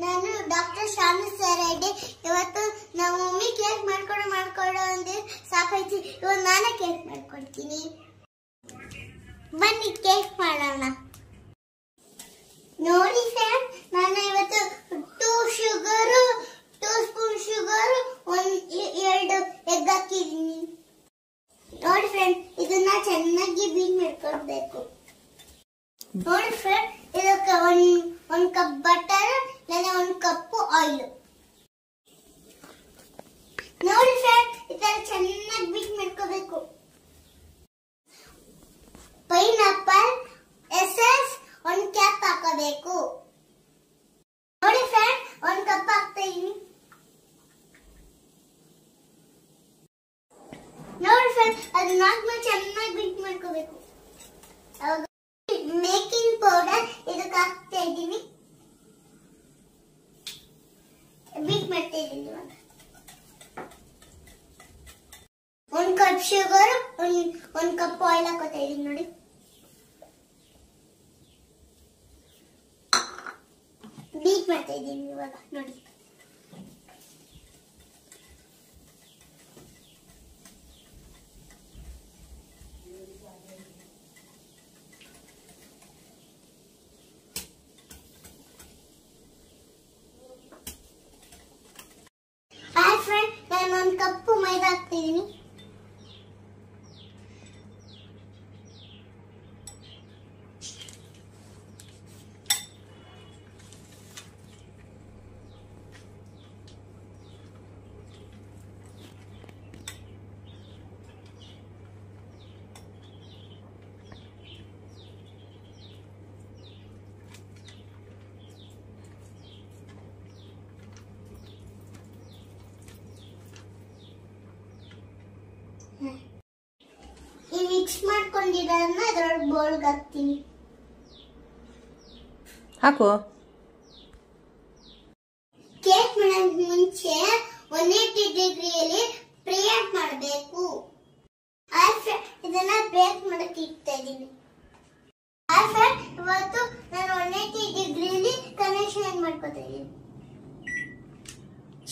ನಾನು ಡಾಕ್ಟರ್ ಶಾಮಿಸಾ ರೆಡ್ಡಿ. ಇವತ್ತು ನಮ್ಮ ಮಮ್ಮಿ ಕೇಕ್ ಮಾಡ್ಕೊಡು ಅಂದ್ರೆ ಸಾಕಾಯ್ತು. ಇವತ್ತು ನಾನೇ ಕೇಕ್ ಮಾಡ್ಕೊಡ್ತೀನಿ. ಬನ್ನಿ ಕೇಕ್ ಮಾಡೋಣ. ನೋಡಿ ಫ್ರೆಂಡ್, ನಾನು ಇವತ್ತು 2 ಸ್ಪೂನ್ ಶುಗರ್, 2 ಎಗ್ ಹಾಕಿದ್ದೀನಿ. ನೋಡಿ ಫ್ರೆಂಡ್, ಇದನ್ನ ಚೆನ್ನಾಗಿ ಬೀಟ್ ಮಾಡ್ಕೊಳ್ಬೇಕು. ನೋಡಿ ಫ್ರೆಂಡ್, ಇದಕ್ಕೆ 1 ಕಪ್ ಬಟರ್, 1 ಕಪ್ ಆಯಿಲ್. ನೋಡಿ ಫ್ರೆಂಡ್, ಇದನ್ನ ಚೆನ್ನಾಗಿ ಬೀಟ್ ಮಾಡ್ಕೋಬೇಕು. ಪೈನಾಪಲ್ ಎಸೆನ್ಸ್ 1 ಕ್ಯಾಪ್ ಹಾಕಬೇಕು. ನೋಡಿ ಫ್ರೆಂಡ್, 1 ಕಪ್ ಹಾಕ್ತಾ ಇದೀನಿ. ನೋಡಿ ಫ್ರೆಂಡ್, ಅದನ್ನ ಹಾಕ್ಮೇಲೆ ಚೆನ್ನಾಗಿ ಬೀಟ್ ಮಾಡ್ಕೋಬೇಕು. ಮೇಕಿಂಗ್ ಪೌಡರ್ ಇದಕ್ಕೆ ಹಾಕ್ತಾ ಇದ್ದೀನಿ. ಬೀಟ್ ಮಾಡ್ತಾ ಇದ್ದೀನಿ. ಇವಾಗ 1 ಕಪ್ ಶುಗರ್, 1 ಕಪ್ ಆಯಿಲ್ ಹಾಕೋತಾ ಇದ್ದೀನಿ. ನೋಡಿ, ಬೀಟ್ ಮಾಡ್ತಾ ಇದ್ದೀನಿ ಇವಾಗ. ನೋಡಿ, ಫ್ರೆಂಡ್, ನಾನು 1 ಕಪ್ ಮೈದಾ ಹಾಕ್ತಿದ್ದೀನಿ. ಈ ಮಿಕ್ಸ್ ಮಾಡ್ಕೊಂಡಿರೋದನ್ನ ಇದರೊಳಗೆ ಬೌಲ್ಗೆ ಹಾಕ್ತೀನಿ. ಹಾಕು. ಕೇಕ್ ಮಾಡೋಕೆ ಮುಂಚೆ 180 ಡಿಗ್ರಿಯಲ್ಲಿ ಪ್ರೀಹೀಟ್ ಮಾಡಬೇಕು. ಇದನ್ನ ಬೇಕ್ ಮಾಡಕ್ಕೆ ಇಡ್ತಾ ಇದ್ದೀನಿ. ಇವತ್ತು ನಾನು 180 ಡಿಗ್ರಿಯಲ್ಲಿ ಕನೆಕ್ಷನ್ ಮಾಡ್ಕೊತಾ ಇದ್ದೀನಿ.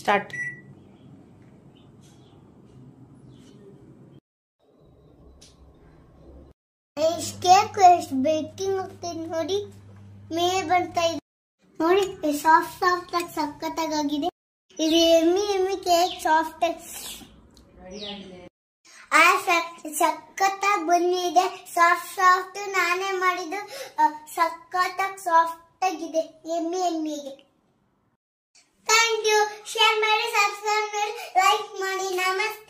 ಸ್ಟಾರ್ಟ್. ಕೇಕ್ ಎಷ್ಟು ಬೇಕಿಂಗ್ ಆಗ್ತದೆ ನೋಡಿ, ಮೇಲೆ ಬರ್ತಾ ಇದೆ. ನೋಡಿ, ಸಾಫ್ಟ್ ಆಗಿ ಸಖತ್ತಾಗಿದೆ. ಇದು ಎಮ್ಮಿ ಕೇಕ್ ಸಾಫ್ಟ್ ಸಖತ್ತಾಗಿ ಬಂದಿದೆ. ಸಾಫ್ಟ್ ನಾನೇ ಮಾಡಿದ್ದು, ಸಖತ್ತಾಗಿ ಸಾಫ್ಟ್ ಆಗಿದೆ. ಎಮ್ಮಿಗೆ ಥ್ಯಾಂಕ್ ಯು. ಶೇರ್ ಮಾಡಿ, ಸಬ್ಸ್ಕ್ರೈಬ್ ಮಾಡಿ, ಲೈಕ್ ಮಾಡಿ. ನಮಸ್ತೆ.